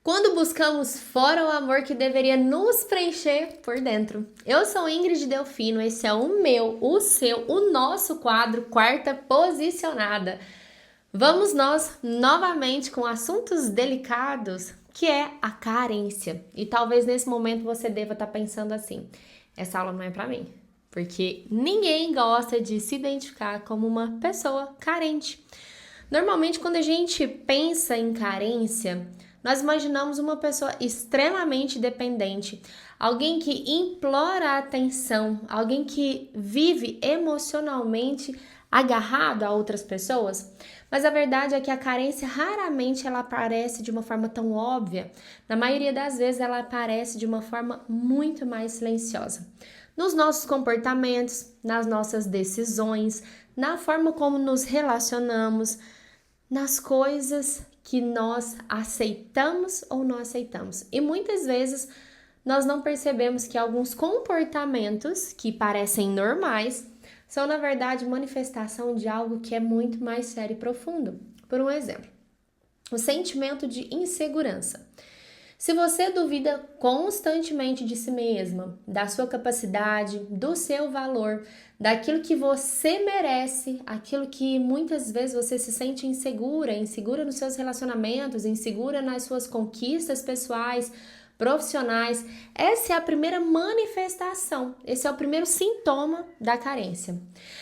Quando buscamos fora o amor que deveria nos preencher por dentro. Eu sou Ingrid Delfino, esse é o meu, o seu, o nosso quadro Quarta Posicionada. Vamos nós novamente com assuntos delicados, que é a carência. E talvez nesse momento você deva estar pensando assim: essa aula não é para mim, porque ninguém gosta de se identificar como uma pessoa carente. Normalmente, quando a gente pensa em carência, nós imaginamos uma pessoa extremamente dependente, alguém que implora a atenção, alguém que vive emocionalmente agarrado a outras pessoas. Mas a verdade é que a carência raramente ela aparece de uma forma tão óbvia. Na maioria das vezes ela aparece de uma forma muito mais silenciosa. Nos nossos comportamentos, nas nossas decisões, na forma como nos relacionamos, nas coisas que nós aceitamos ou não aceitamos. E muitas vezes nós não percebemos que alguns comportamentos que parecem normais são, na verdade, manifestação de algo que é muito mais sério e profundo. Por um exemplo, o sentimento de insegurança. Se você duvida constantemente de si mesma, da sua capacidade, do seu valor, daquilo que você merece, aquilo que muitas vezes você se sente insegura nos seus relacionamentos, insegura nas suas conquistas pessoais, profissionais, essa é a primeira manifestação, esse é o primeiro sintoma da carência.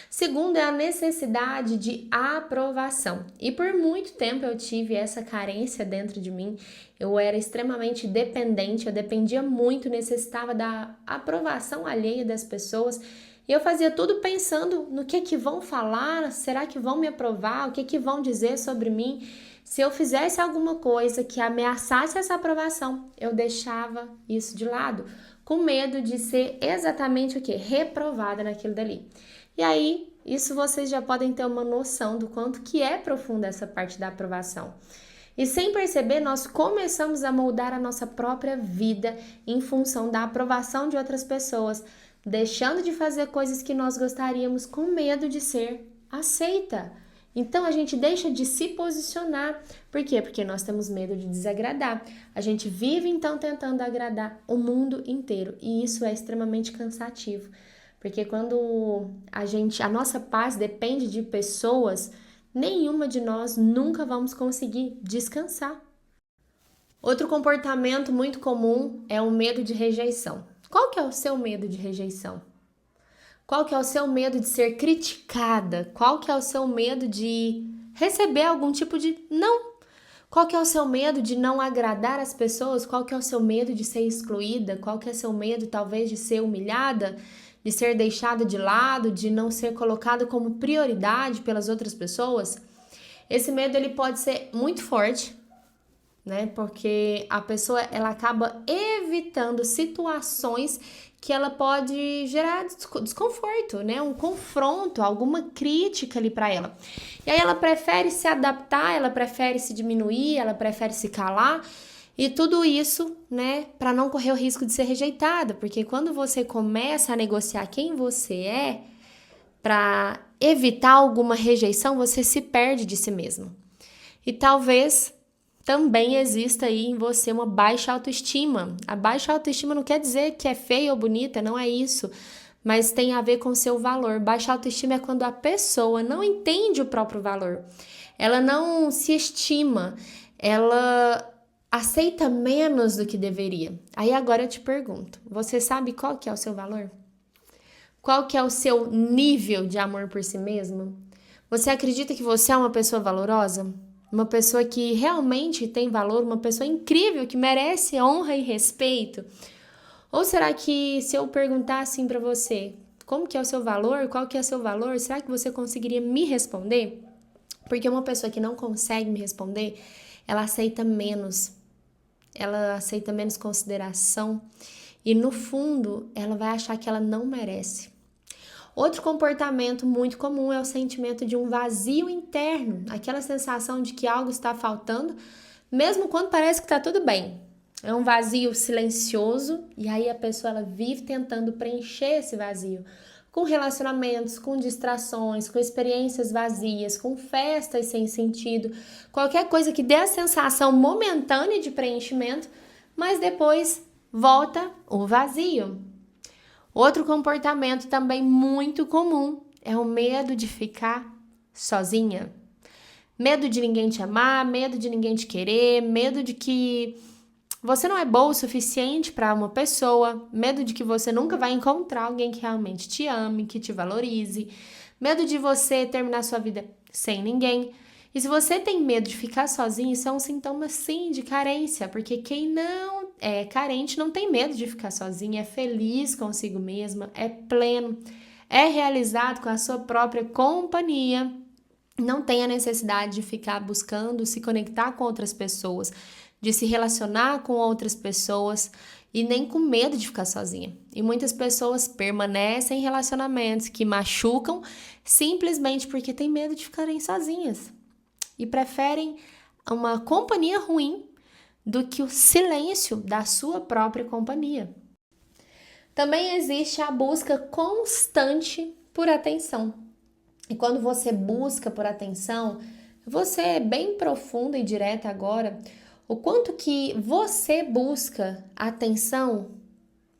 Segundo é a necessidade de aprovação. E por muito tempo eu tive essa carência dentro de mim. Eu era extremamente dependente, eu dependia muito, necessitava da aprovação alheia das pessoas. E eu fazia tudo pensando no que vão falar, será que vão me aprovar, o que vão dizer sobre mim. Se eu fizesse alguma coisa que ameaçasse essa aprovação, eu deixava isso de lado, com medo de ser exatamente o quê? Reprovada naquilo dali. E aí, isso vocês já podem ter uma noção do quanto que é profunda essa parte da aprovação. E sem perceber, nós começamos a moldar a nossa própria vida em função da aprovação de outras pessoas, deixando de fazer coisas que nós gostaríamos com medo de ser aceita. Então a gente deixa de se posicionar. Por quê? Porque nós temos medo de desagradar. A gente vive então tentando agradar o mundo inteiro e isso é extremamente cansativo. Porque quando a nossa paz depende de pessoas, nenhuma de nós nunca vamos conseguir descansar. Outro comportamento muito comum é o medo de rejeição. Qual que é o seu medo de rejeição? Qual que é o seu medo de ser criticada? Qual que é o seu medo de receber algum tipo de não? Qual que é o seu medo de não agradar as pessoas? Qual que é o seu medo de ser excluída? Qual que é o seu medo, talvez, de ser humilhada? De ser deixada de lado? De não ser colocada como prioridade pelas outras pessoas? Esse medo, ele pode ser muito forte, né? Porque a pessoa, ela acaba evitando situações que ela pode gerar desconforto, né? Um confronto, alguma crítica ali para ela. E aí ela prefere se adaptar, ela prefere se diminuir, ela prefere se calar. E tudo isso, né, para não correr o risco de ser rejeitada, porque quando você começa a negociar quem você é, para evitar alguma rejeição, você se perde de si mesmo. E talvez também exista aí em você uma baixa autoestima. A baixa autoestima não quer dizer que é feia ou bonita, não é isso, mas tem a ver com o seu valor. Baixa autoestima é quando a pessoa não entende o próprio valor, ela não se estima, ela aceita menos do que deveria. Aí agora eu te pergunto, você sabe qual que é o seu valor? Qual que é o seu nível de amor por si mesmo? Você acredita que você é uma pessoa valorosa? Uma pessoa que realmente tem valor, uma pessoa incrível, que merece honra e respeito? Ou será que se eu perguntar assim pra você, como que é o seu valor, qual que é o seu valor, será que você conseguiria me responder? Porque uma pessoa que não consegue me responder, ela aceita menos consideração e no fundo ela vai achar que ela não merece. Outro comportamento muito comum é o sentimento de um vazio interno, aquela sensação de que algo está faltando, mesmo quando parece que está tudo bem. É um vazio silencioso e aí a pessoa ela vive tentando preencher esse vazio com relacionamentos, com distrações, com experiências vazias, com festas sem sentido, qualquer coisa que dê a sensação momentânea de preenchimento, mas depois volta o vazio. Outro comportamento também muito comum é o medo de ficar sozinha. Medo de ninguém te amar, medo de ninguém te querer, medo de que você não é boa o suficiente para uma pessoa, medo de que você nunca vai encontrar alguém que realmente te ame, que te valorize, medo de você terminar sua vida sem ninguém. E se você tem medo de ficar sozinho, isso é um sintoma sim de carência, porque quem não é carente não tem medo de ficar sozinho, é feliz consigo mesma, é pleno, é realizado com a sua própria companhia, não tem a necessidade de ficar buscando se conectar com outras pessoas, de se relacionar com outras pessoas e nem com medo de ficar sozinha. E muitas pessoas permanecem em relacionamentos que machucam simplesmente porque têm medo de ficarem sozinhas e preferem uma companhia ruim do que o silêncio da sua própria companhia. Também existe a busca constante por atenção. E quando você busca por atenção, você é bem profunda e direta agora. O quanto que você busca atenção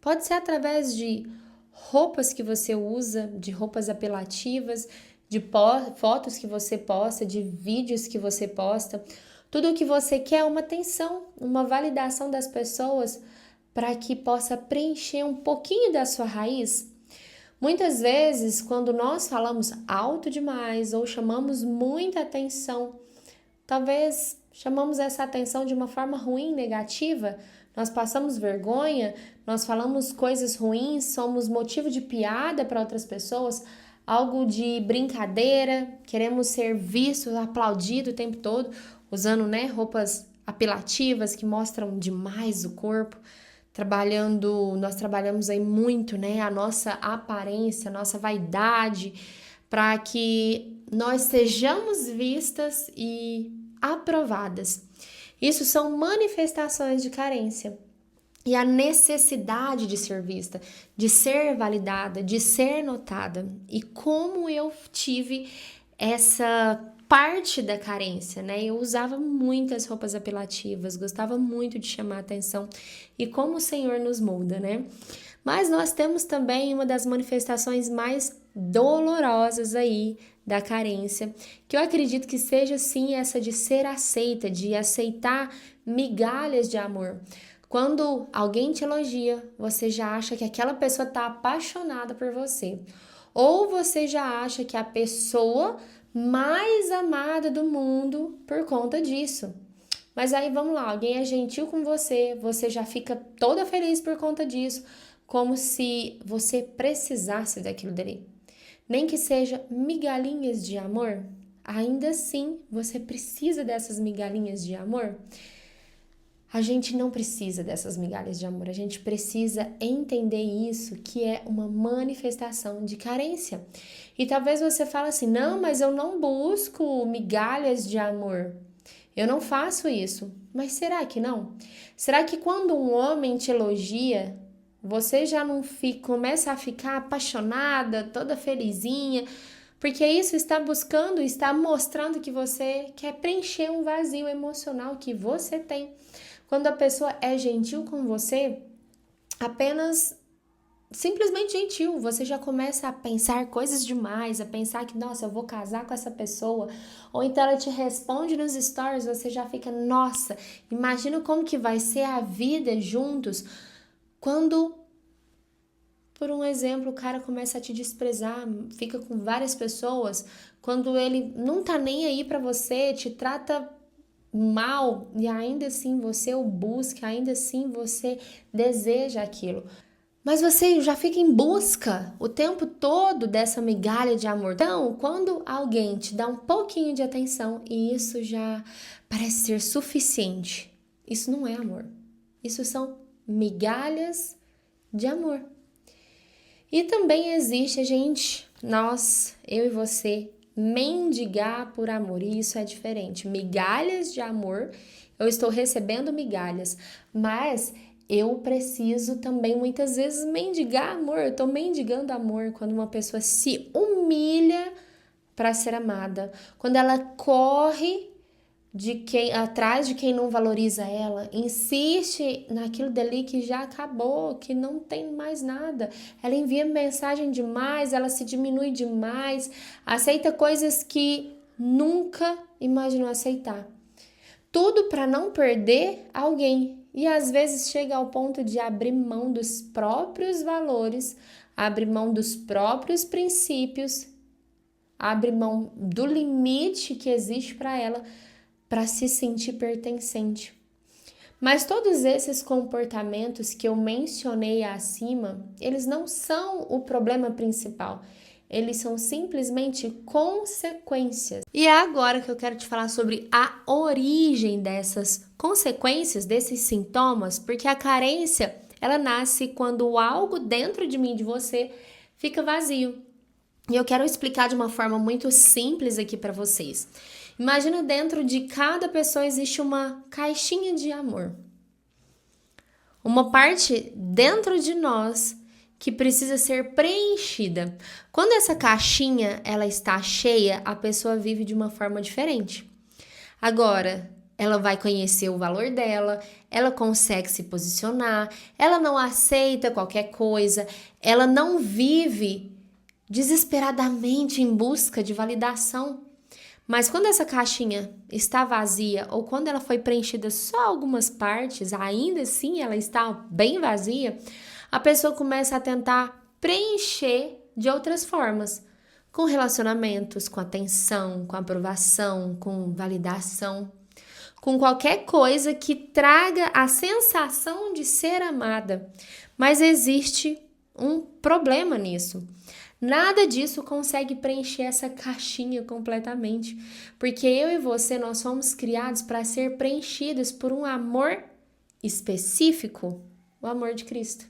pode ser através de roupas que você usa, de roupas apelativas, de fotos que você posta, de vídeos que você posta. Tudo o que você quer é uma atenção, uma validação das pessoas para que possa preencher um pouquinho da sua raiz. Muitas vezes, quando nós falamos alto demais ou chamamos muita atenção, talvez chamamos essa atenção de uma forma ruim, negativa, nós passamos vergonha, nós falamos coisas ruins, somos motivo de piada para outras pessoas, algo de brincadeira, queremos ser vistos, aplaudidos o tempo todo, usando, roupas apelativas que mostram demais o corpo. Nós trabalhamos aí muito, a nossa aparência, a nossa vaidade, para que nós sejamos vistas e aprovadas. Isso são manifestações de carência. E a necessidade de ser vista, de ser validada, de ser notada. E como eu tive essa parte da carência, Eu usava muitas roupas apelativas, gostava muito de chamar a atenção. E como o Senhor nos molda, Mas nós temos também uma das manifestações mais dolorosas aí da carência, que eu acredito que seja sim essa de ser aceita, de aceitar migalhas de amor. Quando alguém te elogia, você já acha que aquela pessoa está apaixonada por você. Ou você já acha que a pessoa mais amada do mundo por conta disso. Mas aí vamos lá, alguém é gentil com você, você já fica toda feliz por conta disso, como se você precisasse daquilo dali. Nem que seja migalhinhas de amor, ainda assim você precisa dessas migalhinhas de amor. A gente não precisa dessas migalhas de amor, a gente precisa entender isso, que é uma manifestação de carência. E talvez você fale assim, não, mas eu não busco migalhas de amor, eu não faço isso. Mas será que não? Será que quando um homem te elogia, você já não começa a ficar apaixonada, toda felizinha? Porque isso está mostrando que você quer preencher um vazio emocional que você tem. Quando a pessoa é gentil com você, apenas simplesmente gentil, você já começa a pensar coisas demais, a pensar que, nossa, eu vou casar com essa pessoa. Ou então ela te responde nos stories, você já fica, nossa, imagina como que vai ser a vida juntos quando, por um exemplo, o cara começa a te desprezar, fica com várias pessoas, quando ele não tá nem aí pra você, te trata mal e ainda assim você o busca, ainda assim você deseja aquilo. Mas você já fica em busca o tempo todo dessa migalha de amor. Então, quando alguém te dá um pouquinho de atenção e isso já parece ser suficiente, isso não é amor. Isso são migalhas de amor. E também existe, eu e você, mendigar por amor, e isso é diferente. Migalhas de amor, eu estou recebendo migalhas, mas eu preciso também muitas vezes mendigar amor. Eu tô mendigando amor quando uma pessoa se humilha para ser amada, quando ela corre atrás de quem não valoriza ela, insiste naquilo dali que já acabou, que não tem mais nada. Ela envia mensagem demais, ela se diminui demais, aceita coisas que nunca imaginou aceitar. Tudo para não perder alguém. E às vezes chega ao ponto de abrir mão dos próprios valores, abrir mão dos próprios princípios, abrir mão do limite que existe para ela, para se sentir pertencente. Mas todos esses comportamentos que eu mencionei acima, eles não são o problema principal. Eles são simplesmente consequências. E é agora que eu quero te falar sobre a origem dessas consequências, desses sintomas, porque a carência, ela nasce quando algo dentro de mim e de você fica vazio. E eu quero explicar de uma forma muito simples aqui para vocês. Imagina, dentro de cada pessoa existe uma caixinha de amor. Uma parte dentro de nós que precisa ser preenchida. Quando essa caixinha ela está cheia, a pessoa vive de uma forma diferente. Agora, ela vai conhecer o valor dela, ela consegue se posicionar, ela não aceita qualquer coisa, ela não vive desesperadamente em busca de validação. Mas quando essa caixinha está vazia ou quando ela foi preenchida só algumas partes, ainda assim ela está bem vazia, a pessoa começa a tentar preencher de outras formas, com relacionamentos, com atenção, com aprovação, com validação, com qualquer coisa que traga a sensação de ser amada. Mas existe um problema nisso. Nada disso consegue preencher essa caixinha completamente, porque eu e você, nós somos criados para ser preenchidos por um amor específico, o amor de Cristo.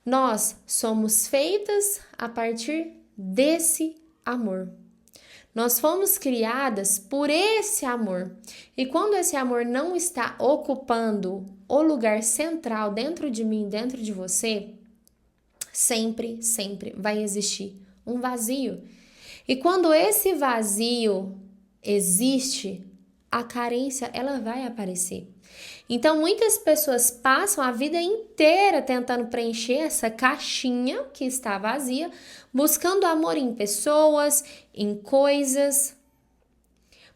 Nós somos feitas a partir desse amor. Nós fomos criadas por esse amor. E quando esse amor não está ocupando o lugar central dentro de mim, dentro de você, sempre vai existir um vazio. E quando esse vazio existe, a carência ela vai aparecer. Então, muitas pessoas passam a vida inteira tentando preencher essa caixinha que está vazia, buscando amor em pessoas, em coisas,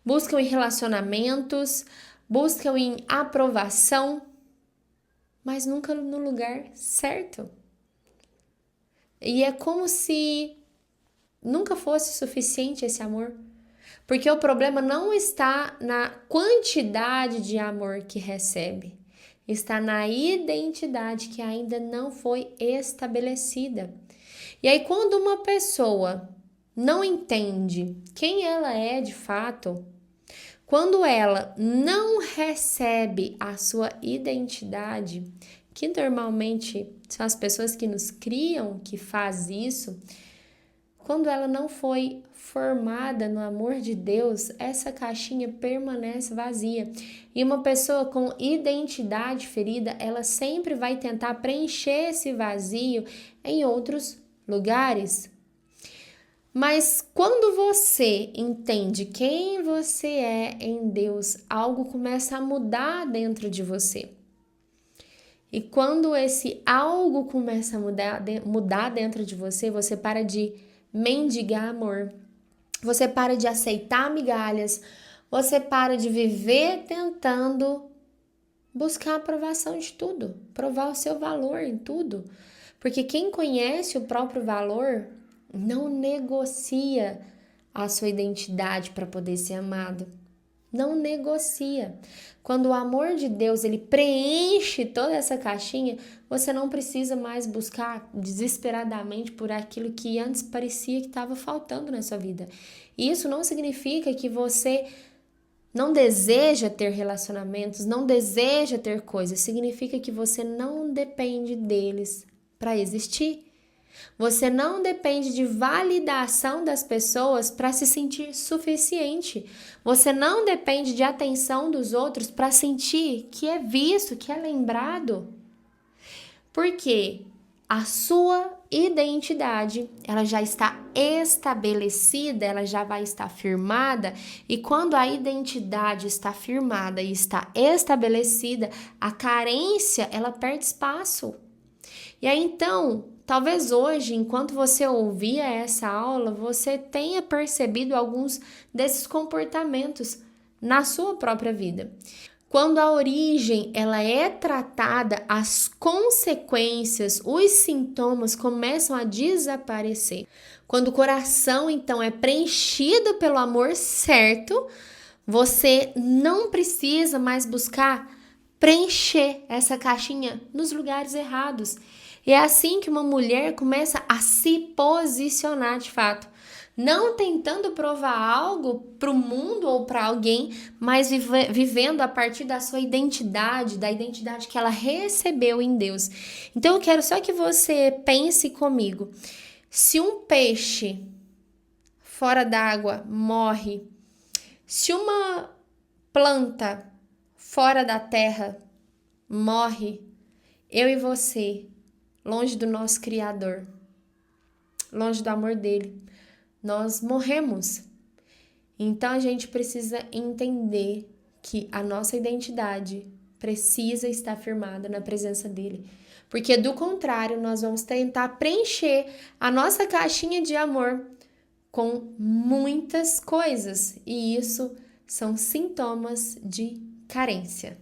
buscam em relacionamentos, buscam em aprovação, mas nunca no lugar certo. E é como se nunca fosse suficiente esse amor. Porque o problema não está na quantidade de amor que recebe. Está na identidade que ainda não foi estabelecida. E aí, quando uma pessoa não entende quem ela é de fato, quando ela não recebe a sua identidade, que normalmente são as pessoas que nos criam que faz isso, quando ela não foi formada no amor de Deus, essa caixinha permanece vazia. E uma pessoa com identidade ferida, ela sempre vai tentar preencher esse vazio em outros lugares. Mas quando você entende quem você é em Deus, algo começa a mudar dentro de você. E quando esse algo começa a mudar dentro de você, você para de mendigar amor, você para de aceitar migalhas, você para de viver tentando buscar a aprovação de tudo, provar o seu valor em tudo. Porque quem conhece o próprio valor não negocia a sua identidade para poder ser amado. Não negocia. Quando o amor de Deus ele preenche toda essa caixinha, você não precisa mais buscar desesperadamente por aquilo que antes parecia que estava faltando na sua vida. E isso não significa que você não deseja ter relacionamentos, não deseja ter coisas. Significa que você não depende deles para existir. Você não depende de validação das pessoas para se sentir suficiente. Você não depende de atenção dos outros para sentir que é visto, que é lembrado. Porque a sua identidade, ela já está estabelecida, ela já vai estar firmada, e quando a identidade está firmada e está estabelecida, a carência, ela perde espaço. E aí então, talvez hoje, enquanto você ouvia essa aula, você tenha percebido alguns desses comportamentos na sua própria vida. Quando a origem ela é tratada, as consequências, os sintomas começam a desaparecer. Quando o coração então é preenchido pelo amor certo, você não precisa mais buscar preencher essa caixinha nos lugares errados. E é assim que uma mulher começa a se posicionar de fato. Não tentando provar algo para o mundo ou para alguém, mas vivendo a partir da sua identidade, da identidade que ela recebeu em Deus. Então eu quero só que você pense comigo. Se um peixe fora d'água morre, se uma planta fora da terra morre, eu e você, longe do nosso Criador, longe do amor dele, nós morremos. Então a gente precisa entender que a nossa identidade precisa estar firmada na presença dele. Porque do contrário, nós vamos tentar preencher a nossa caixinha de amor com muitas coisas. E isso são sintomas de carência.